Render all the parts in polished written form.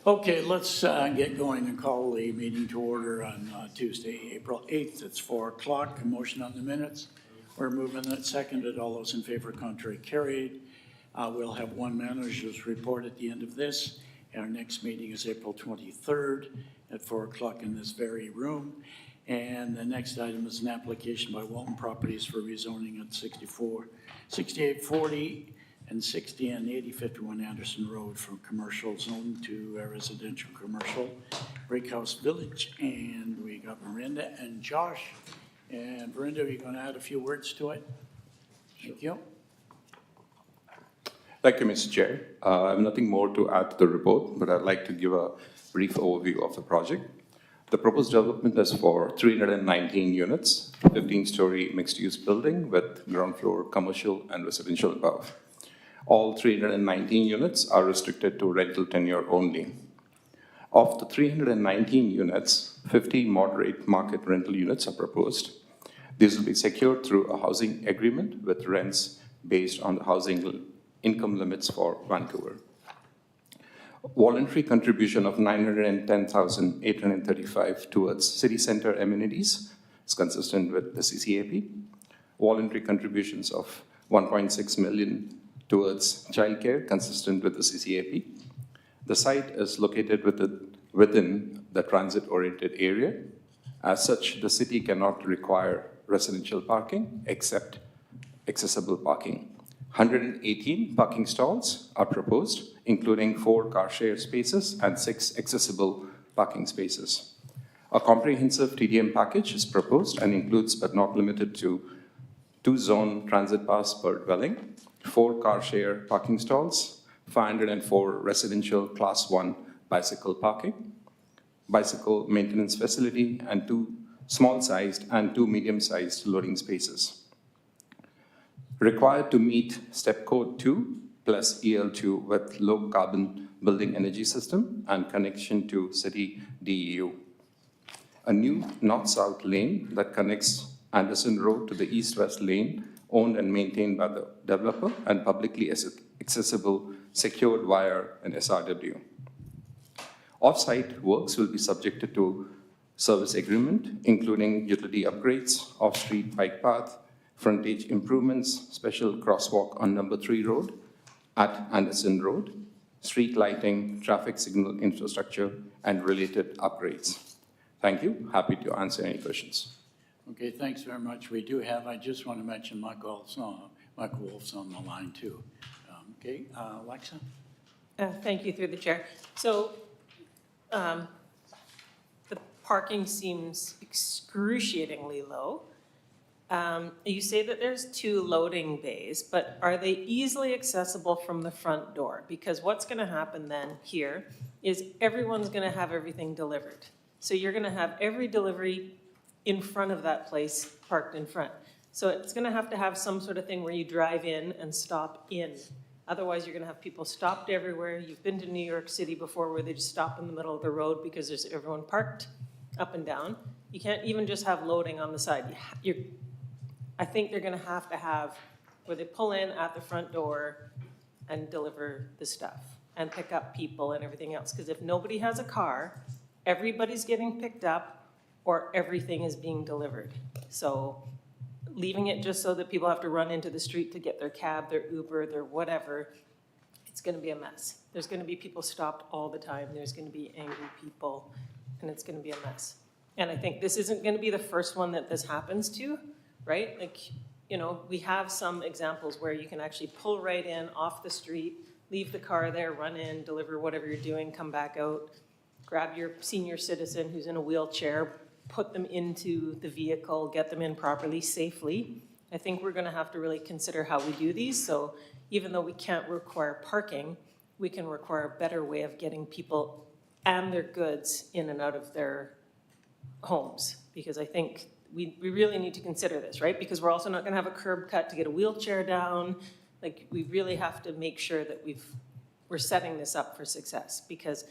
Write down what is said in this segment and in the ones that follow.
Okay, let's get going and call the meeting to order on Tuesday, April 8th. It's 4 o'clock. A motion on the minutes. We're moving that seconded. All those in favor, contrary, carried. We'll have one manager's report at the end of this. Our next meeting is April 23rd at 4 o'clock in this very room. And the next item is an application by Walton Properties for rezoning at 6840 and 60 and 8051 Anderson Road from commercial zone to residential commercial, Brick House Village. And we got Miranda and Josh. And Miranda, are you going to add a few words to it? Thank you. Thank you, Mr. Chair. I have nothing more to add to the report, but I'd like to give a brief overview of the project. The proposed development is for 319 units, 15-story mixed-use building with ground floor commercial and residential above. All 319 units are restricted to rental tenure only. Of the 319 units, 50 moderate market rental units are proposed. These will be secured through a housing agreement with rents based on the housing income limits for Vancouver. Voluntary contribution of $910,835 towards city center amenities is consistent with the CCAP. Voluntary contributions of $1.6 million towards childcare, consistent with the CCAP. The site is located within the transit-oriented area. As such, the city cannot require residential parking except accessible parking. 118 parking stalls are proposed, including 4 car share spaces and 6 accessible parking spaces. A comprehensive TDM package is proposed and includes, but not limited to, 2-zone transit pass per dwelling, 4 car share parking stalls, 504 residential class 1 bicycle parking, bicycle maintenance facility, and 2 small-sized and 2 medium-sized loading spaces. Required to meet Step Code 2 plus EL2 with low carbon building energy system and connection to city DEU. A new north-south lane that connects Anderson Road to the east-west lane owned and maintained by the developer and publicly accessible secured via an SRW. Off-site works will be subjected to service agreement, including utility upgrades, off-street bike path, frontage improvements, special crosswalk on number 3 road at Anderson Road, street lighting, traffic signal infrastructure, and related upgrades. Thank you. Happy to answer any questions. Okay, thanks very much. We do have, I just want to mention Michael Wolf's on the line too. Okay, Alexa? Thank you, through the chair. So the parking seems excruciatingly low. You say that there's 2 loading bays, but are they easily accessible from the front door? Because what's going to happen then here is everyone's going to have everything delivered. So you're going to have every delivery in front of that place parked in front. So it's going to have some sort of thing where you drive in and stop in. Otherwise, you're going to have people stopped everywhere. You've been to New York City before where they just stop in the middle of the road because there's everyone parked up and down. You can't even just have loading on the side. I think they're going to have where they pull in at the front door and deliver the stuff and pick up people and everything else. Because if nobody has a car, everybody's getting picked up or everything is being delivered. So leaving it just so that people have to run into the street to get their cab, their Uber, their whatever, it's going to be a mess. There's going to be people stopped all the time. There's going to be angry people, and it's going to be a mess. And I think this isn't going to be the first one that this happens to, right? Like, you know, we have some examples where you can actually pull right in off the street, leave the car there, run in, deliver whatever you're doing, come back out, grab your senior citizen who's in a wheelchair, put them into the vehicle, get them in properly, safely. I think we're going to have to really consider how we do these. So even though we can't require parking, we can require a better way of getting people and their goods in and out of their homes, because I think we really need to consider this, right? Because we're also not gonna have a curb cut to get a wheelchair down. Like, we really have to make sure that we're setting this up for success, because,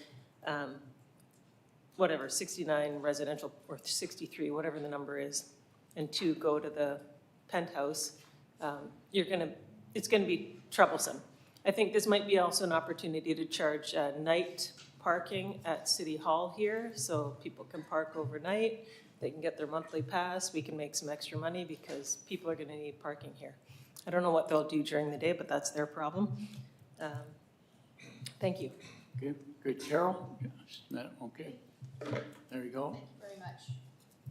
69 residential, or 63, whatever the number is, and 2 go to the penthouse, it's gonna be troublesome. I think this might be also an opportunity to charge night parking at City Hall here, so people can park overnight, they can get their monthly pass, we can make some extra money because people are gonna need parking here. I don't know what they'll do during the day, but that's their problem. Thank you. Okay, good. Carol? Okay. There you go. Very much.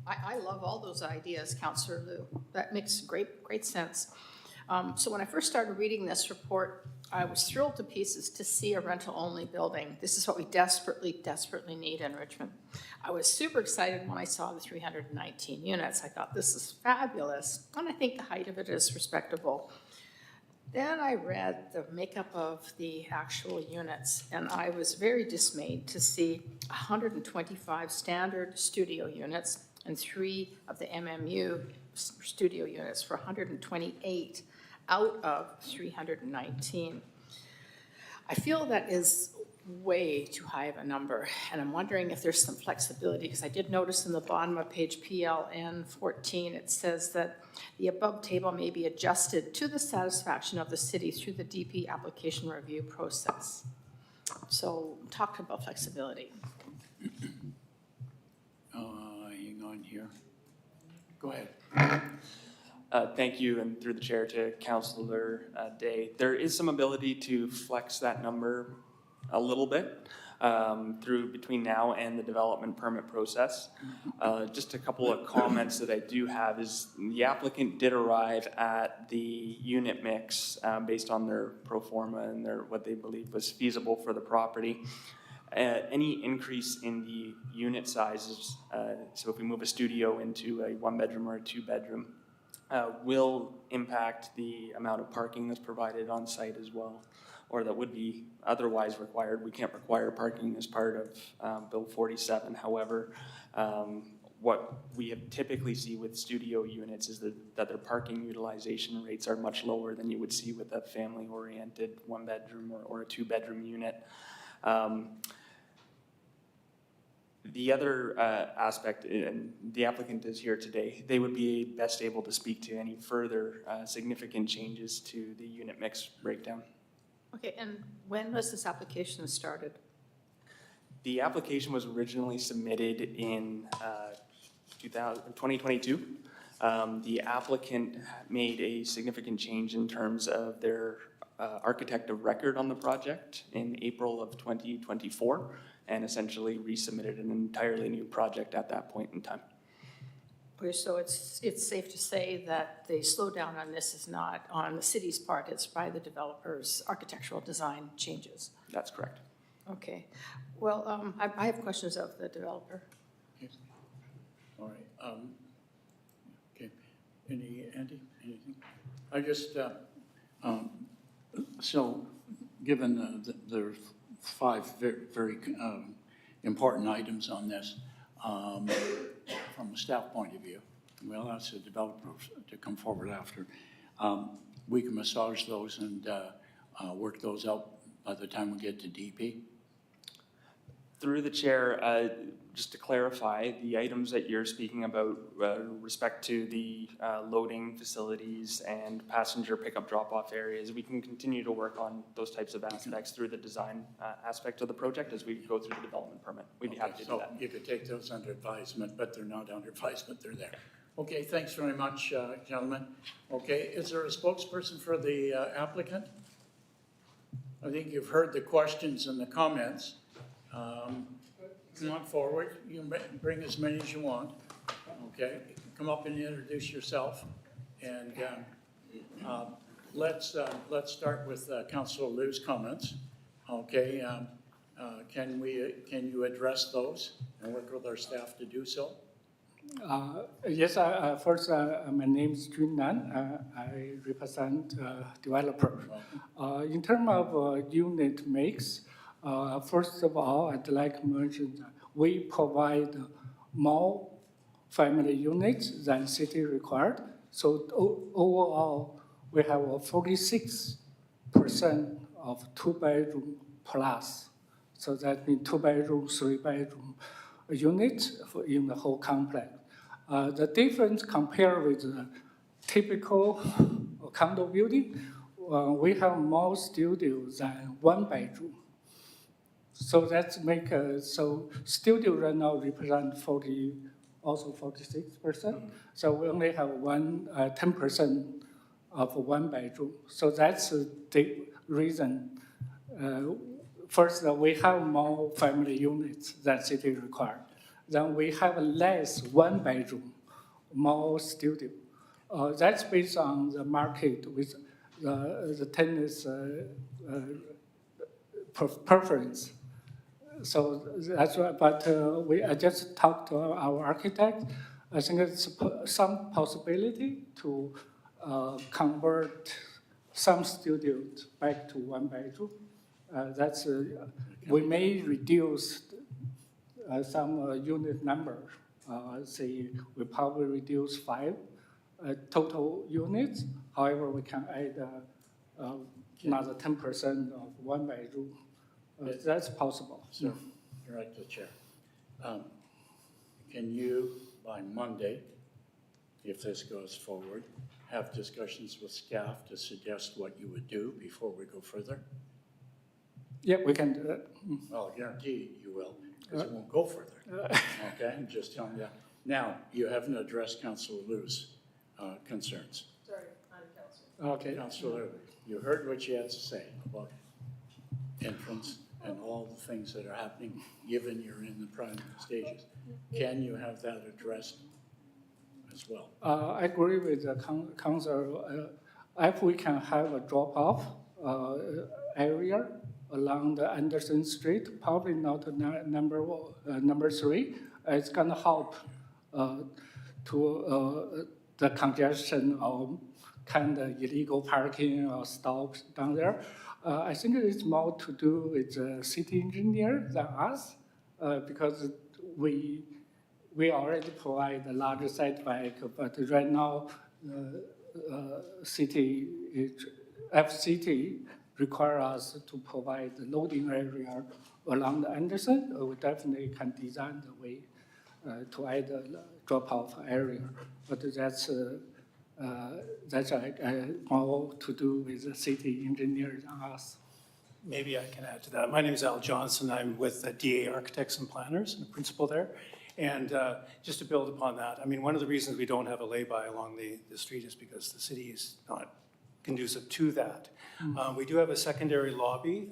I love all those ideas, Councillor Liu. That makes great sense. So when I first started reading this report, I was thrilled to pieces to see a rental-only building. This is what we desperately need in Richmond. I was super excited when I saw the 319 units. I thought, this is fabulous, and I think the height of it is respectable. Then I read the makeup of the actual units, and I was very dismayed to see 125 standard studio units and 3 of the MMU studio units for 128 out of 319. I feel that is way too high of a number, and I'm wondering if there's some flexibility, because I did notice in the bottom of page PLN 14, it says that the above table may be adjusted to the satisfaction of the city through the DP application review process. So talk about flexibility. Hang on here. Go ahead. Thank you, and through the chair to Councillor Day. There is some ability to flex that number a little bit through between now and the development permit process. Just a couple of comments that I do have is the applicant did arrive at the unit mix based on their pro forma and what they believed was feasible for the property. Any increase in the unit sizes, so if we move a studio into a 1-bedroom or a 2-bedroom, will impact the amount of parking that's provided on site as well, or that would be otherwise required. We can't require parking as part of Bill 47. However, what we have typically see with studio units is that their parking utilization rates are much lower than you would see with a family-oriented 1-bedroom or a 2-bedroom unit. The other aspect, and the applicant is here today, they would be best able to speak to any further significant changes to the unit mix breakdown. Okay, and when was this application started? The application was originally submitted in 2022. The applicant made a significant change in terms of their architect of record on the project in April of 2024, and essentially resubmitted an entirely new project at that point in time. Okay, so it's safe to say that the slowdown on this is not on the city's part, it's by the developer's architectural design changes. That's correct. Okay, well, I have questions of the developer. Okay. All right. Okay. Andy, anything? I just, so given the 5 very important items on this, from a staff point of view, we'll ask the developer to come forward after. We can massage those and work those out by the time we get to DP. Through the chair, just to clarify, the items that you're speaking about respect to the loading facilities and passenger pickup drop-off areas, we can continue to work on those types of aspects through the design aspect of the project as we go through the development permit. We'd be happy to do that. So you could take those under advisement, but they're not under advisement, they're there. Okay, thanks very much, gentlemen. Okay, is there a spokesperson for the applicant? I think you've heard the questions and the comments. Come on forward. You can bring as many as you want. Okay, come up and introduce yourself. And let's start with Councillor Liu's comments. Okay, can you address those and work with our staff to do so? Yes, first, my name is Jun Nan. I represent developer. In terms of unit mix, first of all, I'd like to mention that we provide more family units than city required. So overall, we have a 46% of 2-bedroom plus. So that means 2-bedroom, 3-bedroom units in the whole complex. The difference compared with the typical condo building, we have more studios than 1 bedroom. So that's make, so studio right now represent 46%. So we only have 10% of 1 bedroom. So that's the reason. First, we have more family units than city required. Then we have less 1 bedroom, more studio. That's based on the market with the tenants' preference. So that's why, but I just talked to our architect. I think it's some possibility to convert some studios back to 1 bedroom. We may reduce some unit number. Say we probably reduce 5 total units. However, we can add another 10% of 1 bedroom. That's possible. So, Director Chair, can you, by Monday, if this goes forward, have discussions with staff to suggest what you would do before we go further? Yeah, we can do that. Well, I guarantee you will, because it won't go further. Okay, I'm just telling you. Now, you haven't addressed Councilor Liu's concerns. Sorry, I'm Councilor. Okay. Councilor Liu, you heard what she had to say about entrance and all the things that are happening, given you're in the prime stages. Can you have that addressed as well? I agree with the council. If we can have a drop-off area along the Anderson Street, probably not number 3. It's gonna help to the congestion of kind of illegal parking or stops down there. I think it's more to do with the city engineer than us, because we already provide a larger setback, but right now, FCT require us to provide the loading area along the Anderson. We definitely can design the way to add a drop-off area, but that's more to do with the city engineer than us. Maybe I can add to that. My name is Al Johnson. I'm with DA Architects and Planners, and the principal there. And just to build upon that, I mean, one of the reasons we don't have a lay-by along the street is because the city is not conducive to that. We do have a secondary lobby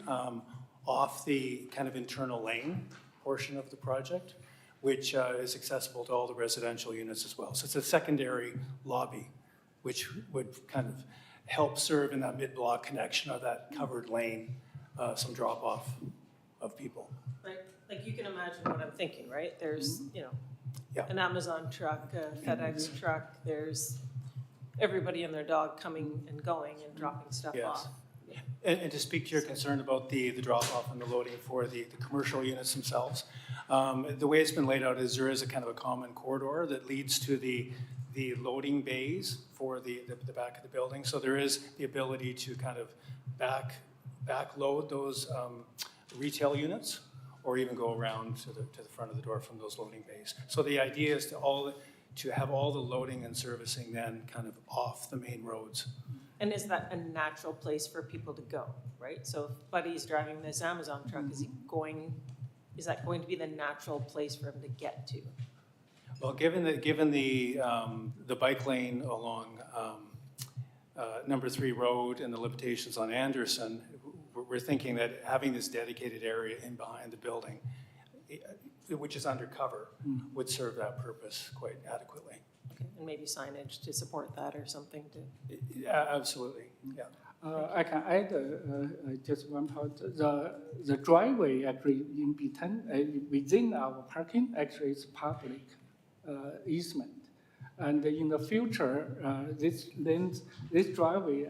off the kind of internal lane portion of the project, which is accessible to all the residential units as well. So it's a secondary lobby, which would kind of help serve in that mid-block connection of that covered lane, some drop-off of people. Right, like you can imagine what I'm thinking, right? There's, Yeah. an Amazon truck, a FedEx truck, there's everybody and their dog coming and going and dropping stuff Yes. off. And to speak to your concern about the drop-off and the loading for the commercial units themselves, the way it's been laid out is there is a kind of a common corridor that leads to the loading bays for the back of the building. So there is the ability to kind of backload those retail units, or even go around to the front of the door from those loading bays. So the idea is to have all the loading and servicing then kind of off the main roads. And is that a natural place for people to go, right? So if Buddy's driving this Amazon truck, is that going to be the natural place for him to get to? Well, given the bike lane along number 3 road and the limitations on Anderson, we're thinking that having this dedicated area in behind the building, which is undercover, would serve that purpose quite adequately. Okay, and maybe signage to support that or something to. Absolutely, yeah. I can add just one point. The driveway actually in between, within our parking, actually is public easement. And in the future, this driveway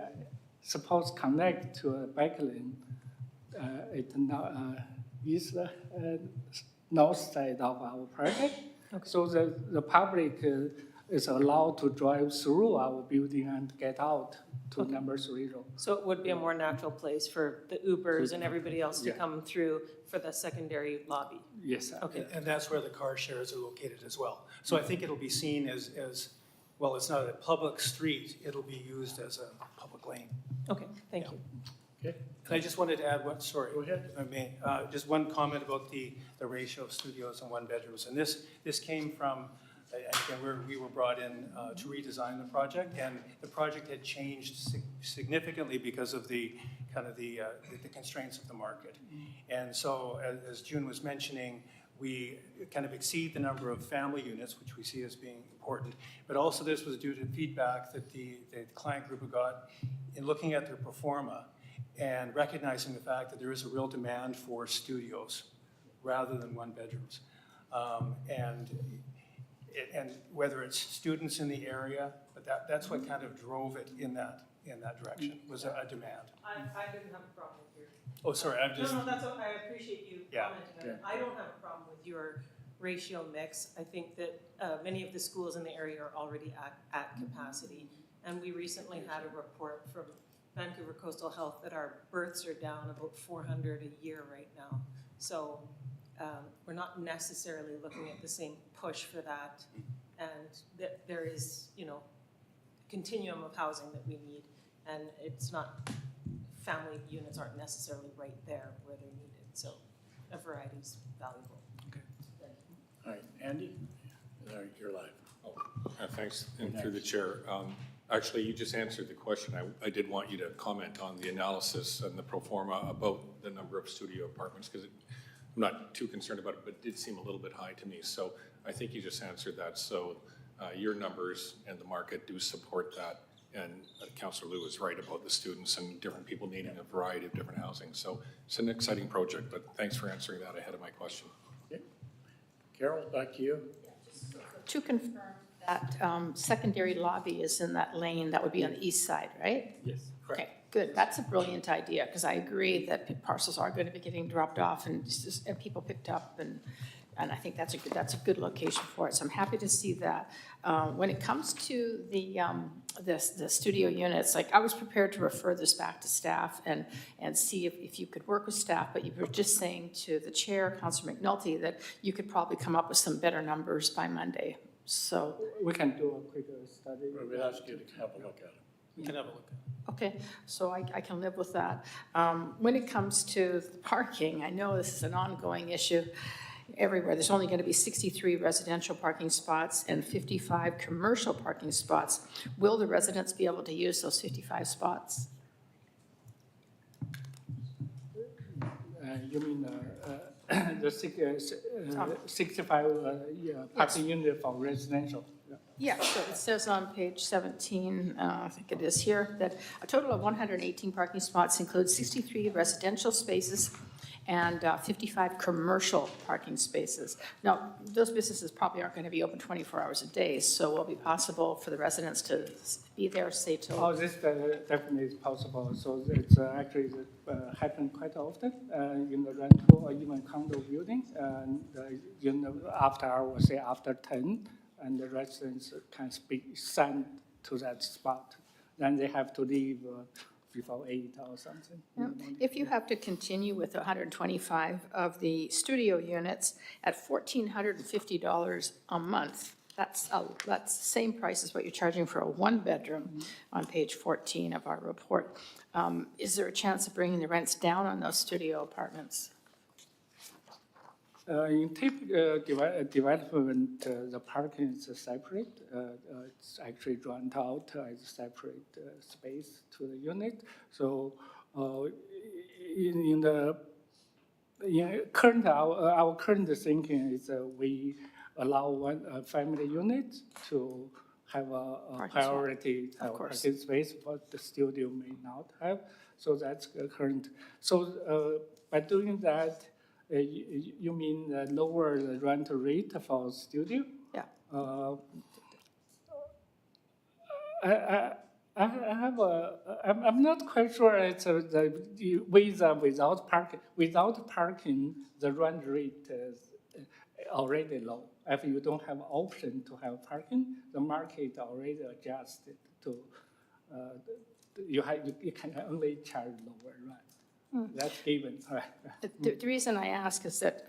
supposed connect to a back lane. It is the north side of our project. So the public is allowed to drive through our building and get out to number 3 row. So it would be a more natural place for the Ubers and everybody else to Yeah. come through for the secondary lobby? Yes, sir. Okay. And that's where the car shares are located as well. So I think it'll be seen as, well, it's not a public street, it'll be used as a public lane. Okay, thank you. Okay, And I just wanted to add one, sorry. Go ahead. If I may, just one comment about the ratio of studios and one bedrooms. And this came from, again, we were brought in to redesign the project, and the project had changed significantly because of the kind of the constraints of the market. And so, as June was mentioning, we kind of exceed the number of family units, which we see as being important. But also this was due to feedback that the client group got in looking at their pro forma and recognizing the fact that there is a real demand for studios rather than one bedrooms. And whether it's students in the area, but that's what kind of drove it in that direction, was a demand. I didn't have a problem with your. Oh, sorry, I'm just, No, that's, I appreciate you Yeah. commenting on it. I don't have a problem with your ratio mix. I think that many of the schools in the area are already at capacity. And we recently had a report from Vancouver Coastal Health that our births are down about 400 a year right now. So we're not necessarily looking at the same push for that. And that there is, you know, a continuum of housing that we need. And it's not, family units aren't necessarily right there where they're needed. So a variety is valuable. all right, Andy, you're live. Thanks, and through the chair. Actually, you just answered the question. I did want you to comment on the analysis and the pro forma about the number of studio apartments, because I'm not too concerned about it, but it did seem a little bit high to me. So I think you just answered that. So your numbers and the market do support that. And Councillor Liu is right about the students and different people needing a variety of different housing. So it's an exciting project, but thanks for answering that ahead of my question. Okay. Carol, back to you. To confirm, that secondary lobby is in that lane, that would be on the east side, right? Yes. Okay, good. That's a brilliant idea, because I agree that parcels are going to be getting dropped off and people picked up, and I think that's a good location for it. So I'm happy to see that. When it comes to the studio units, like I was prepared to refer this back to staff and see if you could work with staff, but you were just saying to the chair, Councillor McNulty, that you could probably come up with some better numbers by Monday. So, We can do a quick study. We'd ask you to have a look at it. we can have a look. okay, so I can live with that. When it comes to the parking, I know this is an ongoing issue everywhere. There's only going to be 63 residential parking spots and 55 commercial parking spots. Will the residents be able to use those 55 spots? You mean the 65 parking unit for residential? Yeah. Yeah, so it says on page 17, I think it is here, that a total of 118 parking spots include 63 residential spaces and 55 commercial parking spaces. Now, those businesses probably aren't going to be open 24 hours a day, so will it be possible for the residents to be there, say, till? Oh, this definitely is possible. So it's actually happen quite often in the rental or even condo building. And you know, after hours, say after 10, and the residents can send to that spot. Then they have to leave before 8 or something. Yeah. If you have to continue with 125 of the studio units at $1,450 a month, that's the same price as what you're charging for a one-bedroom on page 14 of our report. Is there a chance of bringing the rents down on those studio apartments? In typical development, the parking is separate. It's actually rent out as a separate space to the unit. So in our current thinking is we allow one family unit to have a Parking spot. priority Of course. parking space, but the studio may not have. So that's current. So by doing that, you mean lower the rental rate for studio? Yeah. I'm not quite sure it's the with or without parking. Without parking, the rent rate already low. If you don't have option to have parking, the market already adjusted to, you can only charge lower rent. That's given, right? The reason I ask is that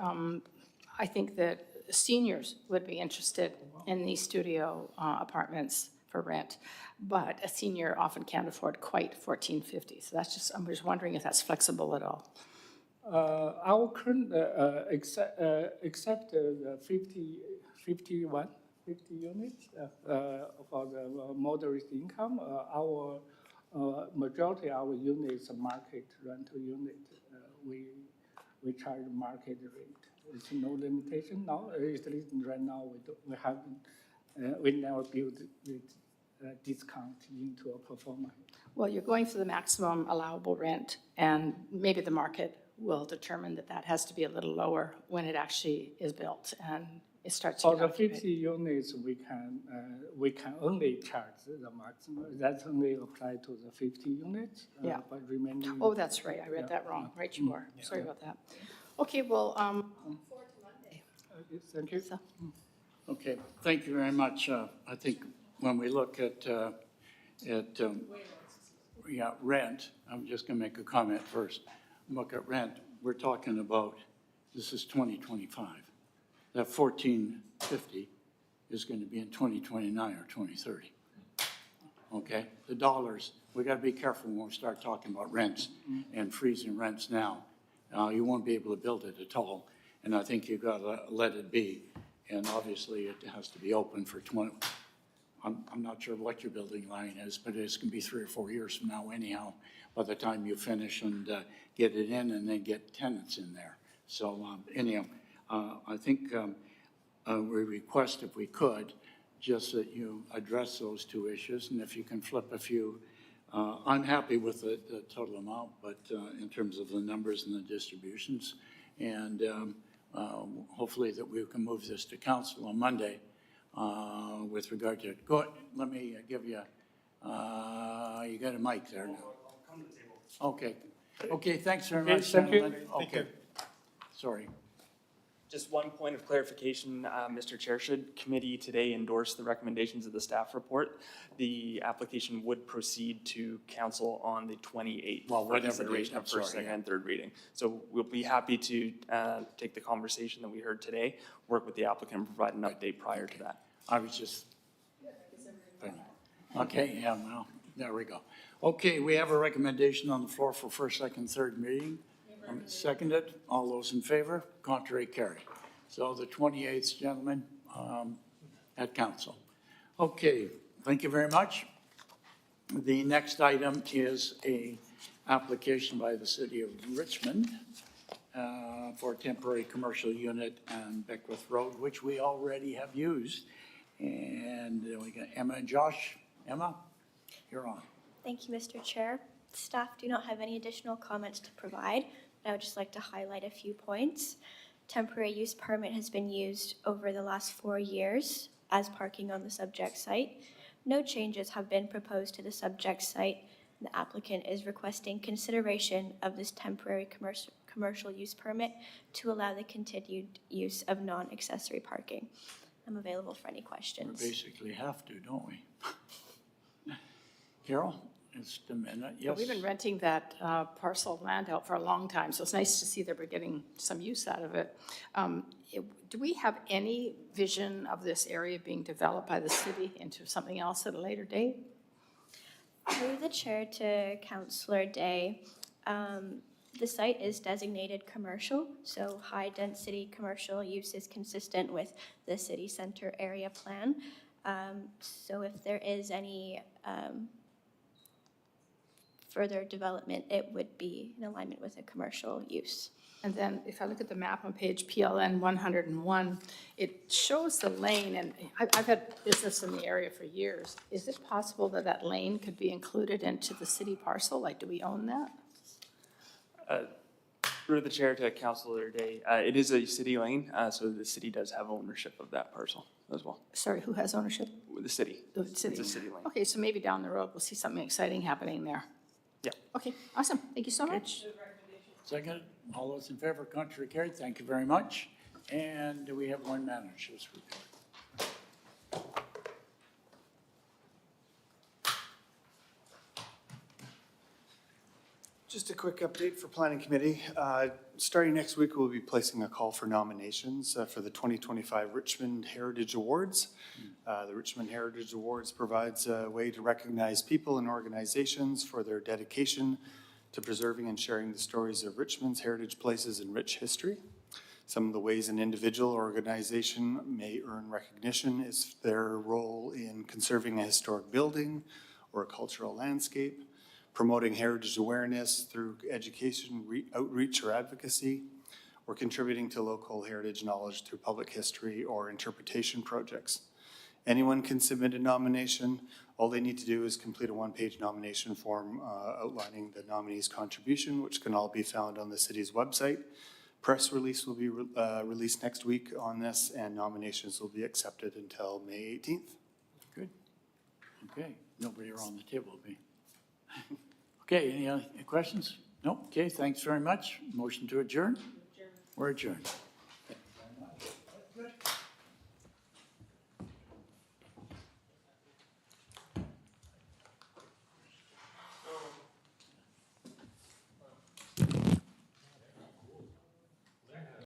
I think that seniors would be interested in these studio apartments for rent, but a senior often can't afford quite $1,450. So that's just, I'm just wondering if that's flexible at all. Our current, except the 50 units for the moderate income, our majority of our units are market rental unit. We charge market rate. There's no limitation now. At least right now, we haven't, we never built with discount into a performer. Well, you're going for the maximum allowable rent, and maybe the market will determine that that has to be a little lower when it actually is built and it starts to For get the occupied. 50 units, we can only charge the maximum. That's only apply to the 50 units. Yeah. But remaining. Oh, that's right, I read that wrong. Right, you are. Sorry about that. Okay, well, Thank you. so- Okay, thank you very much. I think when we look at rent, I'm just going to make a comment first. Look at rent, we're talking about, this is 2025. That 1,450 is going to be in 2029 or 2030. Okay? The dollars, we got to be careful when we start talking about rents and freezing rents now. You won't be able to build it at all, and I think you've got to let it be. And obviously, it has to be open for 20, I'm not sure what your building line is, but it's going to be 3 or 4 years from now anyhow, by the time you finish and get it in and then get tenants in there. So anyhow, I think we request, if we could, just that you address those two issues, and if you can flip a few. I'm happy with the total amount, but in terms of the numbers and the distributions, and hopefully that we can move this to council on Monday with regard to, let me give you, you got a mic there now. Okay, okay, thanks very much, Thank you. gentlemen. Okay, sorry. Just one point of clarification, Mr. Chair, should committee today endorse the recommendations of the staff report, the application would proceed to council on the 28th Well, for whatever consideration date, of I'm first, sorry, second, yeah. and third reading. So we'll be happy to take the conversation that we heard today, work with the applicant, and provide an update prior to that. I was just. Okay, yeah, well, there we go. Okay, we have a recommendation on the floor for first, second, third reading. Seconded, all those in favor, contrary carry. So the 28th, gentlemen, at council. Okay, thank you very much. The next item is a application by the city of Richmond for a temporary commercial unit on Beckwith Road, which we already have used. And we got Emma and Josh. Emma, you're on. Thank you, Mr. Chair. Staff do not have any additional comments to provide. I would just like to highlight a few points. Temporary use permit has been used over the last 4 years as parking on the subject site. No changes have been proposed to the subject site. The applicant is requesting consideration of this temporary commercial use permit to allow the continued use of non-accessory parking. I'm available for any We questions. basically have to, don't we? Carol, just a minute, yes? We've been renting that parcel of land out for a long time, so it's nice to see that we're getting some use out of it. Do we have any vision of this area being developed by the city into something else at a later date? Through the chair to Councillor Day, the site is designated commercial, so high-density commercial use is consistent with the city center area plan. So if there is any further development, it would be in alignment with a commercial use. And then if I look at the map on page PLN 101, it shows the lane, and I've had business in the area for years. Is it possible that that lane could be included into the city parcel? Like, do we own that? Through the chair to Councilor Day, it is a city lane, so the city does have ownership of that parcel as well. Sorry, who has ownership? The city. The city. It's a city lane. Okay, so maybe down the road, we'll see something exciting happening there. Yeah. Okay, awesome. Thank you so much. Second, all those in favor, contrary carried. Thank you very much. And do we have one manager's report? Just a quick update for Planning Committee. Starting next week, we'll be placing a call for nominations for the 2025 Richmond Heritage Awards. The Richmond Heritage Awards provides a way to recognize people and organizations for their dedication to preserving and sharing the stories of Richmond's heritage places and rich history. Some of the ways an individual or organization may earn recognition is their role in conserving a historic building or a cultural landscape, promoting heritage awareness through education, outreach, or advocacy, or contributing to local heritage knowledge through public history or interpretation projects. Anyone can submit a nomination. All they need to do is complete a one-page nomination form outlining the nominee's contribution, which can all be found on the city's website. Press release will be released next week on this, and nominations will be accepted until May 18th. Good. Okay, nobody around the table will be. Okay, any other questions? No? Okay, thanks very much. Motion to adjourn? We're adjourned.